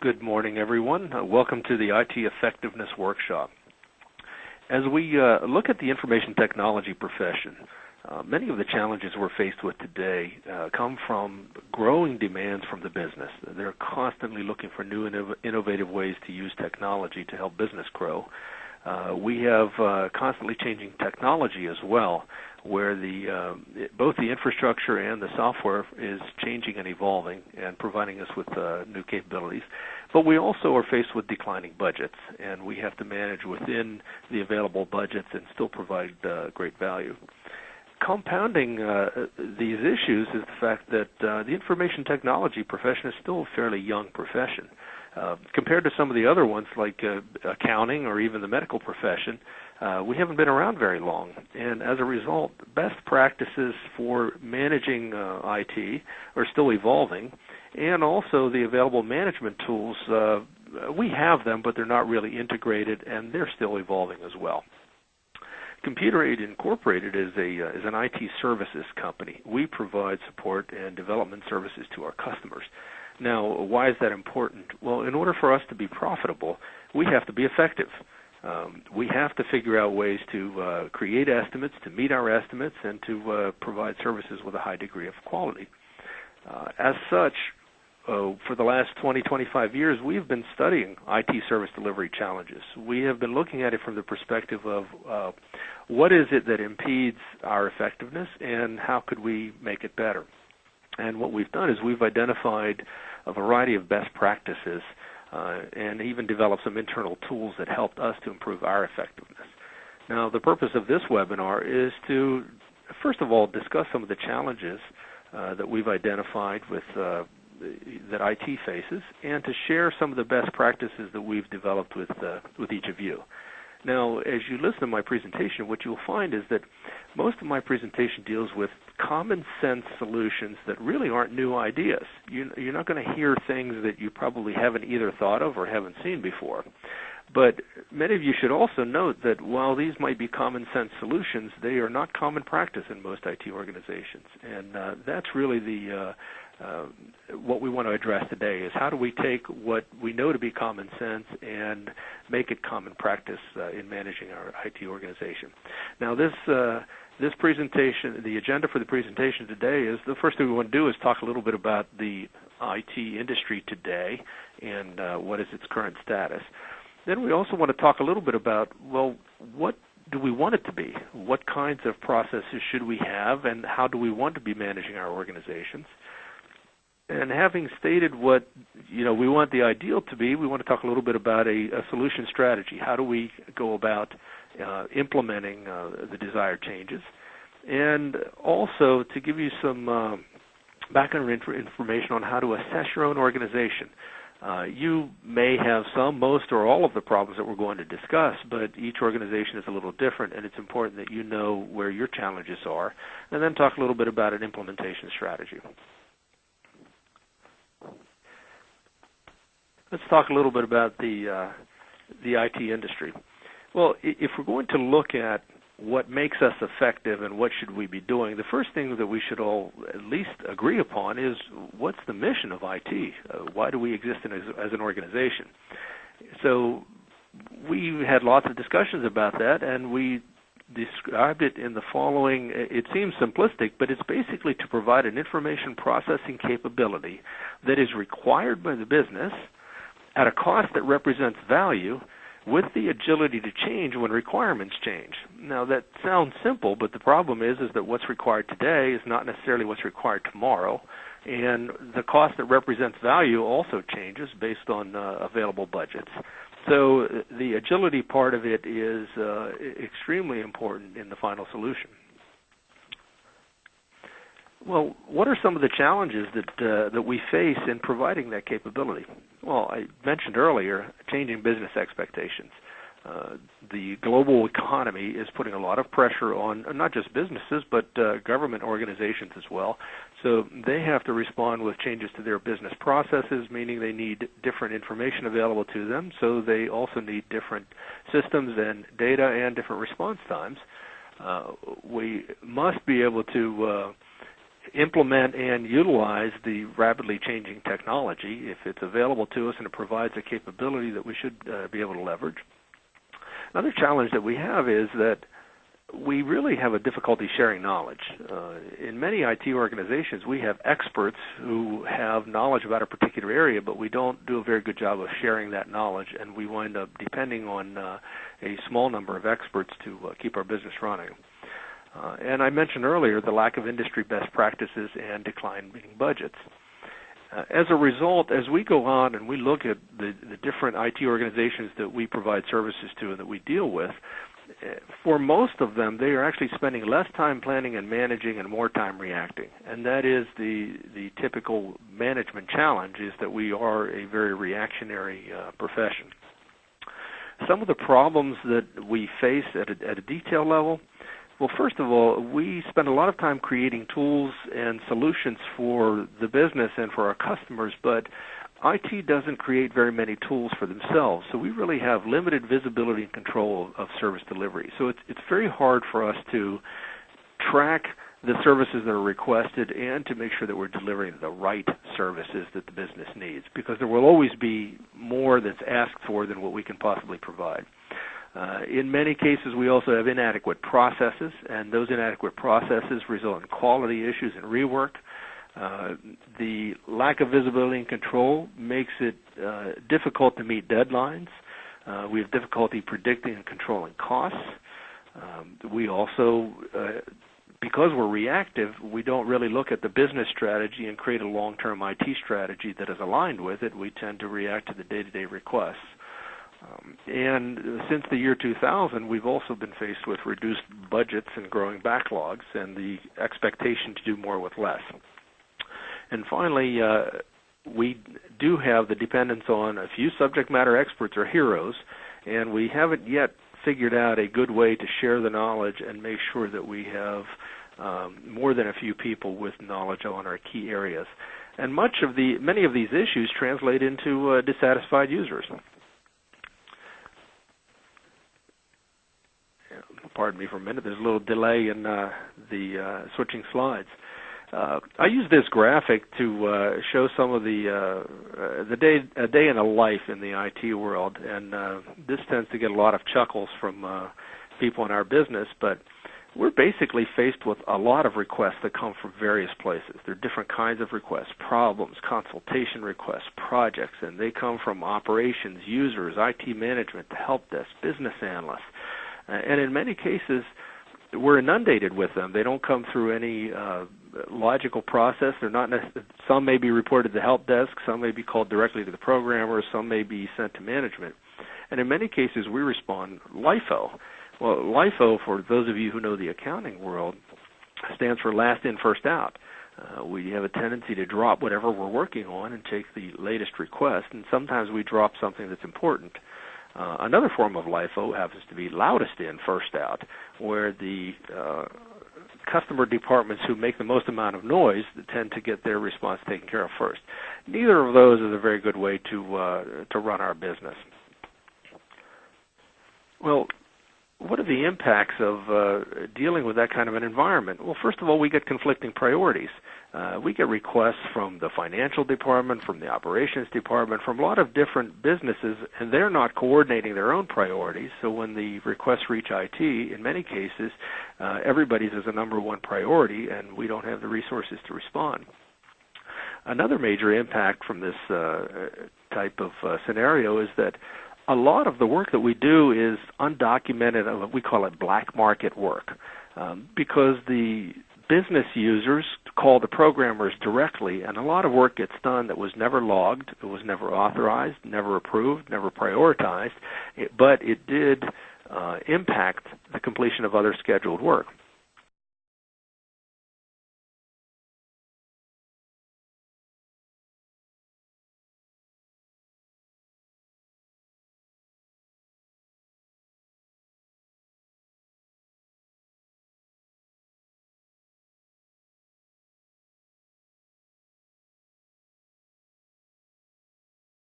Good morning, everyone. Welcome to the IT Effectiveness Workshop. As we look at the information technology profession, many of the challenges we're faced with today come from growing demands from the business. They're constantly looking for new innovative ways to use technology to help business grow. We have constantly changing technology as well, where both the infrastructure and the software is changing and evolving and providing us with new capabilities. But we also are faced with declining budgets, and we have to manage within the available budgets and still provide great value. Compounding these issues is the fact that the information technology profession is still a fairly young profession. Compared to some of the other ones like accounting or even the medical profession, we haven't been around very long. And as a result, best practices for managing IT are still evolving, and also the available management tools, we have them, but they're not really integrated, and they're still evolving as well. Computer Aid Incorporated is an IT services company. We provide support and development services to our customers. Now, why is that important? Well, in order for us to be profitable, we have to be effective. We have to figure out ways to create estimates, to meet our estimates, and to provide services with a high degree of quality. As such, for the last 20, 25 years, we've been studying IT service delivery challenges. We have been looking at it from the perspective of what is it that impedes our effectiveness and how could we make it better. And what we've done is we've identified a variety of best practices and even developed some internal tools that helped us to improve our effectiveness. Now, the purpose of this webinar is to, first of all, discuss some of the challenges that we've identified with that IT faces, and to share some of the best practices that we've developed with each of you. Now, as you listen to my presentation, what you'll find is that most of my presentation deals with common sense solutions that really aren't new ideas. You're not going to hear things that you probably haven't either thought of or haven't seen before. But many of you should also note that while these might be common sense solutions, they are not common practice in most IT organizations. And that's really what we want to address today, is how do we take what we know to be common sense and make it common practice in managing our IT organization. Now, this presentation, the agenda for the presentation today is, the first thing we want to do is talk a little bit about the IT industry today and what is its current status. Then we also want to talk a little bit about, well, what do we want it to be? What kinds of processes should we have, and how do we want to be managing our organizations? And having stated what we want the ideal to be, we want to talk a little bit about a solution strategy. How do we go about implementing the desired changes? And also to give you some background information on how to assess your own organization. You may have some, most, or all of the problems that we're going to discuss, but each organization is a little different, and it's important that you know where your challenges are, and then talk a little bit about an implementation strategy. Let's talk a little bit about the IT industry. Well, if we're going to look at what makes us effective and what should we be doing, the first thing that we should all at least agree upon is, what's the mission of IT? Why do we exist as an organization? So we had lots of discussions about that, and we described it in the following. It seems simplistic, but it's basically to provide an information processing capability that is required by the business at a cost that represents value, with the agility to change when requirements change. Now, that sounds simple, but the problem is that what's required today is not necessarily what's required tomorrow, and the cost that represents value also changes based on available budgets. So the agility part of it is extremely important in the final solution. Well, what are some of the challenges that we face in providing that capability? Well, I mentioned earlier changing business expectations. The global economy is putting a lot of pressure on not just businesses, but government organizations as well. So they have to respond with changes to their business processes, meaning they need different information available to them. So they also need different systems and data and different response times. We must be able to implement and utilize the rapidly changing technology if it's available to us and it provides a capability that we should be able to leverage. Another challenge that we have is that we really have a difficulty sharing knowledge. In many IT organizations, we have experts who have knowledge about a particular area, but we don't do a very good job of sharing that knowledge, and we wind up depending on a small number of experts to keep our business running. And I mentioned earlier the lack of industry best practices and declining budgets. As a result, as we go on and we look at the different IT organizations that we provide services to and that we deal with, for most of them, they are actually spending less time planning and managing and more time reacting. And that is the typical management challenge, is that we are a very reactionary profession. Some of the problems that we face at a detail level, well, first of all, we spend a lot of time creating tools and solutions for the business and for our customers, but IT doesn't create very many tools for themselves, so we really have limited visibility and control of service delivery. So it's very hard for us to track the services that are requested and to make sure that we're delivering the right services that the business needs, because there will always be more that's asked for than what we can possibly provide. In many cases, we also have inadequate processes, and those inadequate processes result in quality issues and rework. The lack of visibility and control makes it difficult to meet deadlines. We have difficulty predicting and controlling costs. We also, because we're reactive, we don't really look at the business strategy and create a long-term IT strategy that is aligned with it. We tend to react to the day-to-day requests. And since the year 2000, we've also been faced with reduced budgets and growing backlogs and the expectation to do more with less. And finally, we do have the dependence on a few subject matter experts or heroes, and we haven't yet figured out a good way to share the knowledge and make sure that we have more than a few people with knowledge on our key areas. And many of these issues translate into dissatisfied users. Pardon me for a minute. There's a little delay in the switching slides. I use this graphic to show some of a day in a life in the IT world, and this tends to get a lot of chuckles from people in our business, but we're basically faced with a lot of requests that come from various places. There are different kinds of requests: problems, consultation requests, projects, and they come from operations, users, IT management, the help desk, business analysts. And in many cases, we're inundated with them. They don't come through any logical process. They're not some may be reported to the help desk, some may be called directly to the programmer, some may be sent to management. And in many cases, we respond LIFO. Well, LIFO, for those of you who know the accounting world, stands for last in, first out. We have a tendency to drop whatever we're working on and take the latest request, and sometimes we drop something that's important. Another form of LIFO happens to be loudest in, first out, where the customer departments who make the most amount of noise tend to get their response taken care of first. Neither of those is a very good way to run our business. Well, what are the impacts of dealing with that kind of an environment? Well, first of all, we get conflicting priorities. We get requests from the financial department, from the operations department, from a lot of different businesses, and they're not coordinating their own priorities. So when the requests reach IT, in many cases, everybody's is a number one priority, and we don't have the resources to respond. Another major impact from this type of scenario is that a lot of the work that we do is undocumented, we call it black market work, because the business users call the programmers directly, and a lot of work gets done that was never logged, it was never authorized, never approved, never prioritized, but it did impact the completion of other scheduled work.